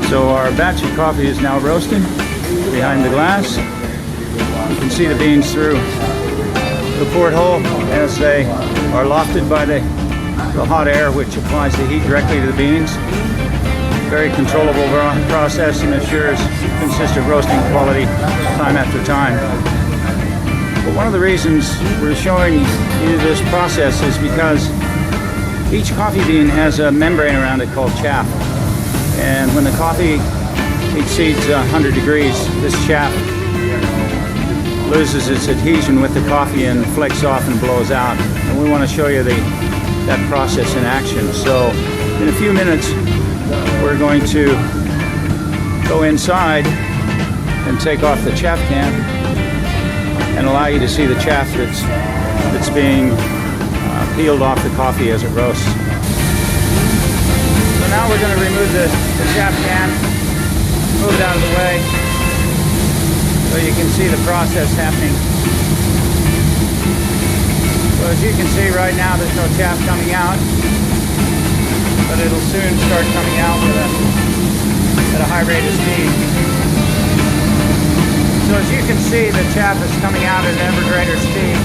So our batch of coffee is now roasting behind the glass. You can see the beans through the porthole as they are lofted by the hot air, which applies the heat directly to the beans. Very controllable process and assures consistent roasting quality time after time. But one of the reasons we're showing you this process is because each coffee bean has a membrane around it called chaff. And when the coffee exceeds 100 degrees, this chaff loses its adhesion with the coffee and flakes off and blows out. And we want to show you that process in action. So in a few minutes, we're going to go inside and take off the chaff can and allow you to see the chaff that's being peeled off the coffee as it roasts. So now we're going to remove the chaff can, move it out of the way so you can see the process happening. So as you can see right now, there's no chaff coming out, but it'll soon start coming out at a high rate of speed. So as you can see, the chaff is coming out at an ever greater speed.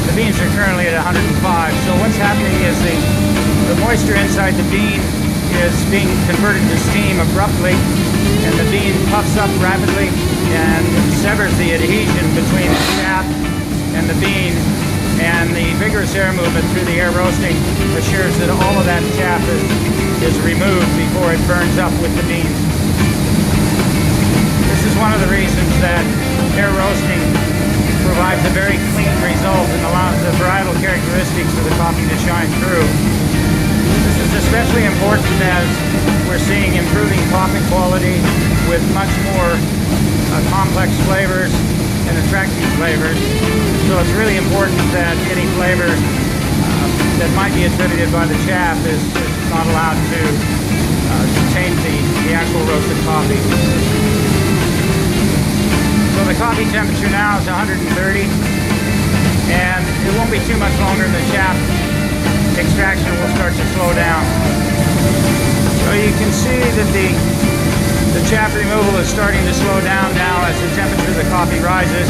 The beans are currently at 105. So what's happening is the moisture inside the bean is being converted to steam abruptly, and the bean puffs up rapidly and severs the adhesion between the chaff and the bean. And the vigorous air movement through the air roasting assures that all of that chaff is removed before it burns up with the beans. This is one of the reasons that air roasting provides a very clean result and allows the varietal characteristics of the coffee to shine through. This is especially important as we're seeing improving coffee quality with much more complex flavors and attractive flavors. So it's really important that any flavor that might be attributed by the chaff is not allowed to taint the actual roasted coffee. So the coffee temperature now is 130, and it won't be too much longer the chaff extraction will start to slow down. So you can see that the chaff removal is starting to slow down now as the temperature of the coffee rises.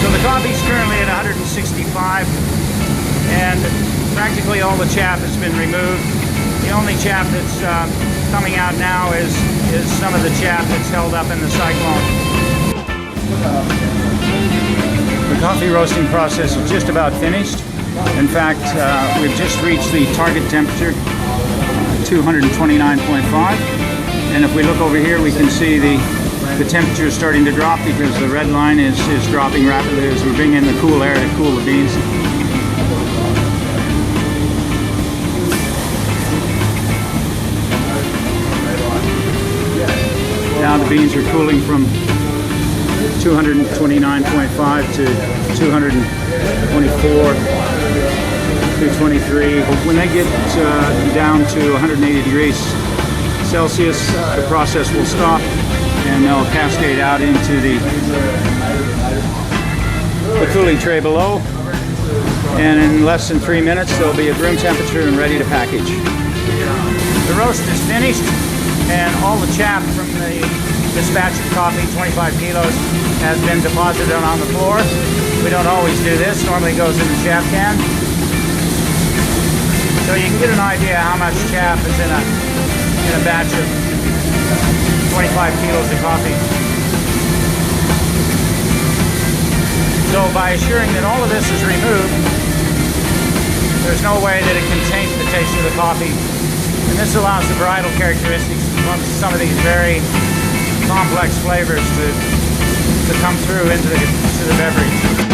So the coffee is currently at 165, and practically all the chaff has been removed. The only chaff that's coming out now is some of the chaff that's held up in the cyclone. The coffee roasting process is just about finished. In fact, we've just reached the target temperature, 229.5. And if we look over here, we can see the temperature is starting to drop because the red line is dropping rapidly as we bring in the cool air to cool the beans. Now the beans are cooling from 229.5 to 224, 223. When they get down to 180 degrees Celsius, the process will stop and they'll cascade out into the cooling tray below, and in less than 3 minutes they'll be at room temperature and ready to package. The roast is finished, and all the chaff from this batch of coffee, 25 kilos, has been deposited on the floor. We don't always do this, normally it goes in the chaff can. So you can get an idea how much chaff is in a batch of 25 kilos of coffee. So by assuring that all of this is removed, there's no way that it can taint the taste of the coffee. And this allows the varietal characteristics of some of these very complex flavors to come through into the beverage.